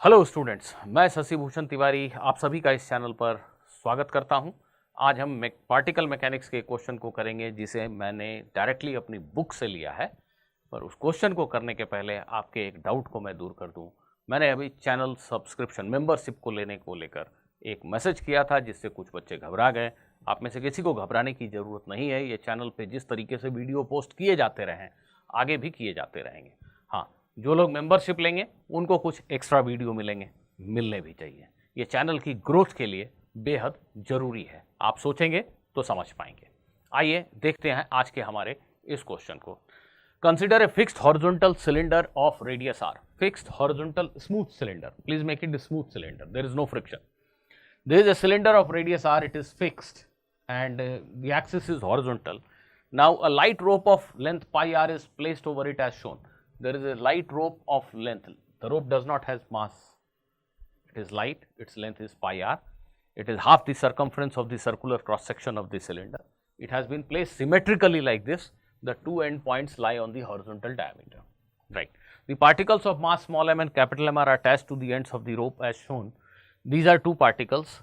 Hello students, मैं शशि भूषण तिवारी आप सभी का इस चैनल पर स्वागत करता हूं। आज हम पार्टिकल मैकेनिक्स के क्वेश्चन को करेंगे जिसे मैंने डायरेक्टली अपनी बुक से लिया है। पर उस क्वेश्चन को करने के पहले आपके एक डाउट को मैं दूर कर दूं। मैंने अभी चैनल सब्सक्रिप्शन मेंबरशिप को लेकर एक मैसेज किया था जिससे कुछ बच्चे घबरा गए। आप में से किसी को घबराने की ज़रूरत नहीं है। ये चैनल पर जिस तरीके से वीडियो पोस्ट किए जाते रहे आगे भी किए जाते रहेंगे। हाँ, जो लोग मेंबरशिप लेंगे उनको कुछ एक्स्ट्रा वीडियो मिलने भी चाहिए। ये चैनल की ग्रोथ के लिए बेहद जरूरी है। आप सोचेंगे तो समझ पाएंगे। आइए देखते हैं आज के हमारे इस क्वेश्चन को। Consider a fixed horizontal cylinder of radius r. Fixed horizontal smooth cylinder, please make it smooth cylinder, there is no friction. There is a cylinder of radius r, it is fixed and the axis is horizontal. Now a light rope of length pi r is placed over it as shown. There is a light rope of length. The rope does not have mass. It is light, its length is pi r. It is half the circumference of the circular cross section of the cylinder. It has been placed symmetrically like this. The two end points lie on the horizontal diameter. Right. The particles of mass small m and capital M are attached to the ends of the rope as shown. These are two particles,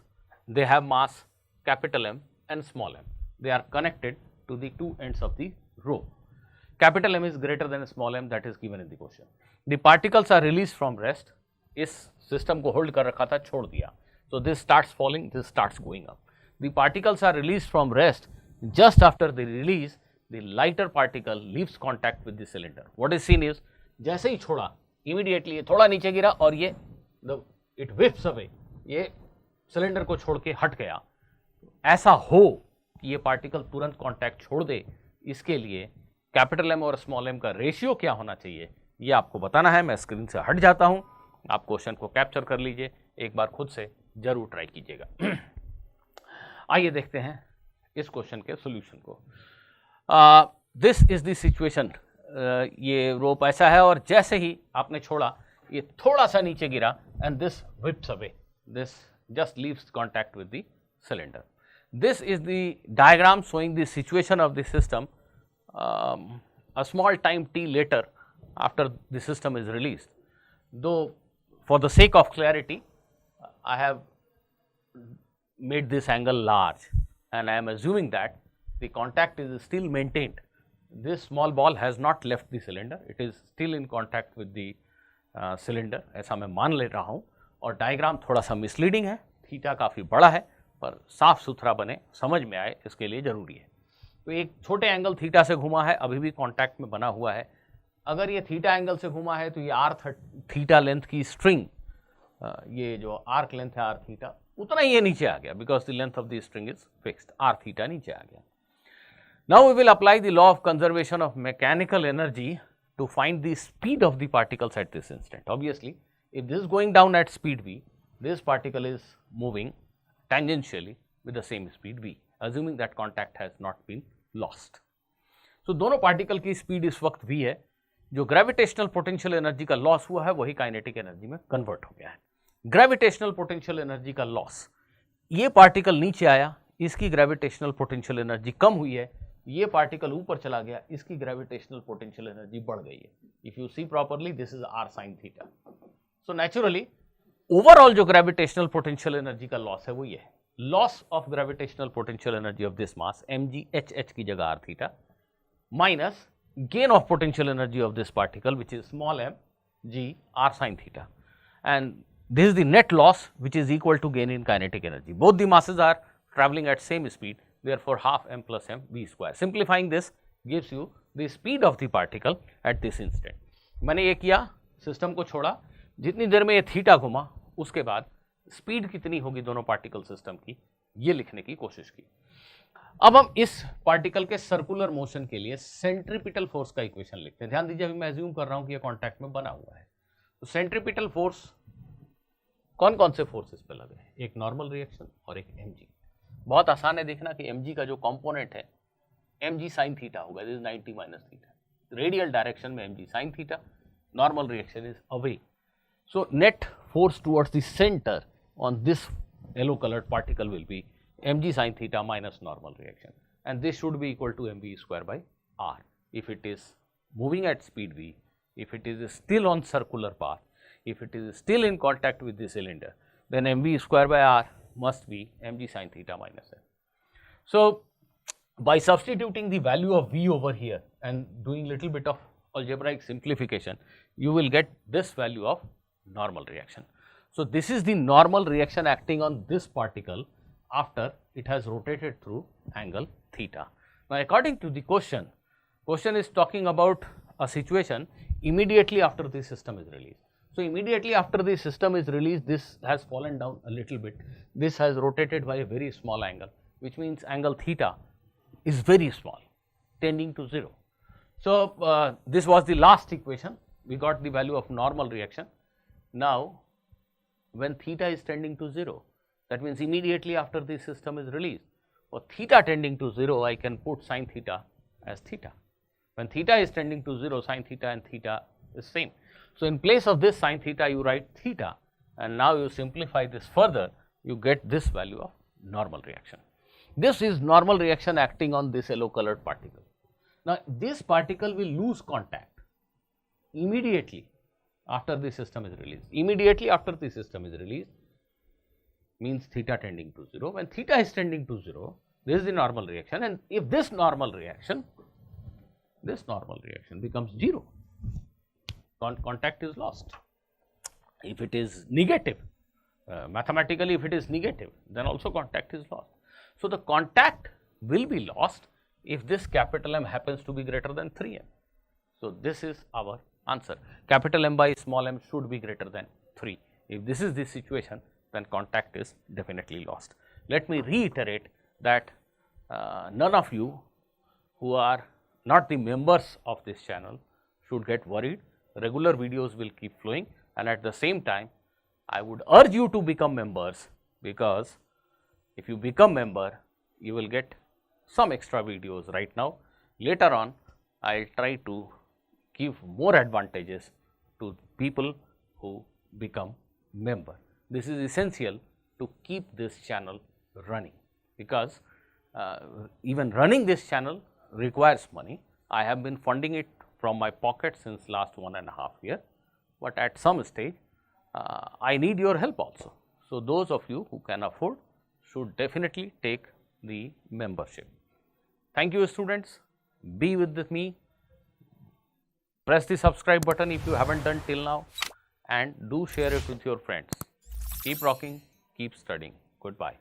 they have mass capital M and small m. They are connected to the two ends of the rope. Capital M is greater than small m, that is given in the question. The particles are released from rest. इस system को hold कर रखा था, छोड़ दिया. So this starts falling, this starts going up. The particles are released from rest. Just after the release, the lighter particle leaves contact with the cylinder. What is seen is, जैसे ही छोड़ा, immediately ये थोड़ा नीचे गिरा और ये it whips away. ये cylinder को छोड़ के हट गया। ऐसा हो कि ये पार्टिकल तुरंत कांटेक्ट छोड़ दे, इसके लिए कैपिटल एम और स्मॉल एम का रेशियो क्या होना चाहिए ये आपको बताना है। मैं स्क्रीन से हट जाता हूं, आप क्वेश्चन को कैप्चर कर लीजिए, एक बार खुद से जरूर ट्राई कीजिएगा। आइए देखते हैं इस क्वेश्चन के सॉल्यूशन को। This is the situation. ये रोप ऐसा है और जैसे ही आपने छोड़ा ये थोड़ा सा नीचे गिरा and this whips away. This just leaves contact with the cylinder. This is the diagram showing the situation of the system a small time t later after the system is released. Though for the sake of clarity I have made this angle large and I am assuming that the contact is still maintained. This small ball has not left the cylinder, it is still in contact with the cylinder, ऐसा मैं मान ले रहा हूँ। और diagram थोड़ा सा misleading है, थीटा काफ़ी बड़ा है, पर साफ सुथरा बने, समझ में आए, इसके लिए ज़रूरी है। तो एक छोटे एंगल थीटा से घुमा है, अभी भी कांटेक्ट में बना हुआ है। अगर ये थीटा एंगल से घुमा है तो ये आर थीटा लेंथ की स्ट्रिंग, ये जो आर्क लेंथ है आर थीटा, उतना ही ये नीचे आ गया because the length of the string is fixed, r theta नीचे आ गया। Now we will apply the law of conservation of mechanical energy to find the speed of the particles at this instant. Obviously, if this is going down at speed v, this particle is moving tangentially with the same speed v, assuming that contact has not been lost. So, दोनों particle की speed इस वक्त v है। जो gravitational potential energy का loss हुआ है वही काइनेटिक एनर्जी में कन्वर्ट हो गया है। ग्रेविटेशनल पोटेंशियल एनर्जी का लॉस, ये पार्टिकल नीचे आया, इसकी ग्रेविटेशनल पोटेंशियल एनर्जी कम हुई है, ये पार्टिकल ऊपर चला गया, इसकी ग्रेविटेशनल पोटेंशियल एनर्जी बढ़ गई है। If you see properly this is r sine theta. So naturally overall जो ग्रेविटेशनल पोटेंशियल एनर्जी का लॉस है वो ये है, loss of gravitational potential energy of this mass mg h की जगह r theta minus gain of potential energy of this particle which is small m g r sin theta, and this is the net loss which is equal to gain in kinetic energy. Both the masses are traveling at same speed, therefore half m plus m v square. Simplifying this gives you the speed of the particle at this instant. मैंने ये किया, system को छोड़ा, जितनी देर में ये theta घुमा उसके बाद स्पीड कितनी होगी दोनों पार्टिकल सिस्टम की, ये लिखने की कोशिश की। अब हम इस पार्टिकल के सर्कुलर मोशन के लिए सेंट्रीपिटल फोर्स का इक्वेशन लिखते हैं। ध्यान दीजिए, अभी मैं अज्यूम कर रहा हूं कि ये कॉन्टैक्ट में बना हुआ है। तो सेंट्रीपिटल फोर्स, कौन कौन से फोर्सेस पे लगे हैं? एक नॉर्मल रिएक्शन और एक mg। बहुत आसान है देखना कि mg का जो कंपोनेंट है mg sin थीटा होगा, this is 90 minus theta. Radial direction में mg sin theta, normal reaction is away. So net force towards the centre on this yellow coloured particle will be mg sin theta minus normal reaction, and this should be equal to mv square by r if it is moving at speed v, if it is still on circular path, if it is still in contact with the cylinder, then mv square by r must be mg sin theta minus n. So, by substituting the value of v over here and doing little bit of algebraic simplification, you will get this value of normal reaction. So, this is the normal reaction acting on this particle after it has rotated through angle theta. Now, according to the question is talking about a situation immediately after the system is released. So, immediately after the system is released, this has fallen down a little bit, this has rotated by a very small angle, which means angle theta is very small, tending to 0. So, this was the last equation, we got the value of normal reaction. Now, when theta is tending to 0, that means immediately after the system is released, for theta tending to 0, I can put sin theta as theta. When theta is tending to 0, sin theta and theta is same. So, in place of this sin theta, you write theta, and now you simplify this further, you get this value of normal reaction. This is normal reaction acting on this yellow colored particle. Now, this particle will lose contact immediately after the system is released. Immediately after the system is released means theta tending to 0. When theta is tending to 0, this is the normal reaction, and if this normal reaction becomes 0, contact is lost. If it is negative, mathematically if it is negative, then also contact is lost. So, the contact will be lost if this capital M happens to be greater than 3m. So, this is our answer. Capital M by small m should be greater than 3. If this is the situation, then contact is definitely lost. Let me reiterate that none of you who are not the members of this channel should get worried. Regular videos will keep flowing, and at the same time, I would urge you to become members, because if you become member, you will get some extra videos right now. Later on, I will try to give more advantages to people who become member. This is essential to keep this channel running, because even running this channel requires money. I have been funding it from my pocket since last 1.5 years, but at some stage I need your help also. So, those of you who can afford should definitely take the membership. Thank you, students. Be with me. Press the subscribe button if you haven't done till now, and do share it with your friends. Keep rocking, keep studying. Goodbye.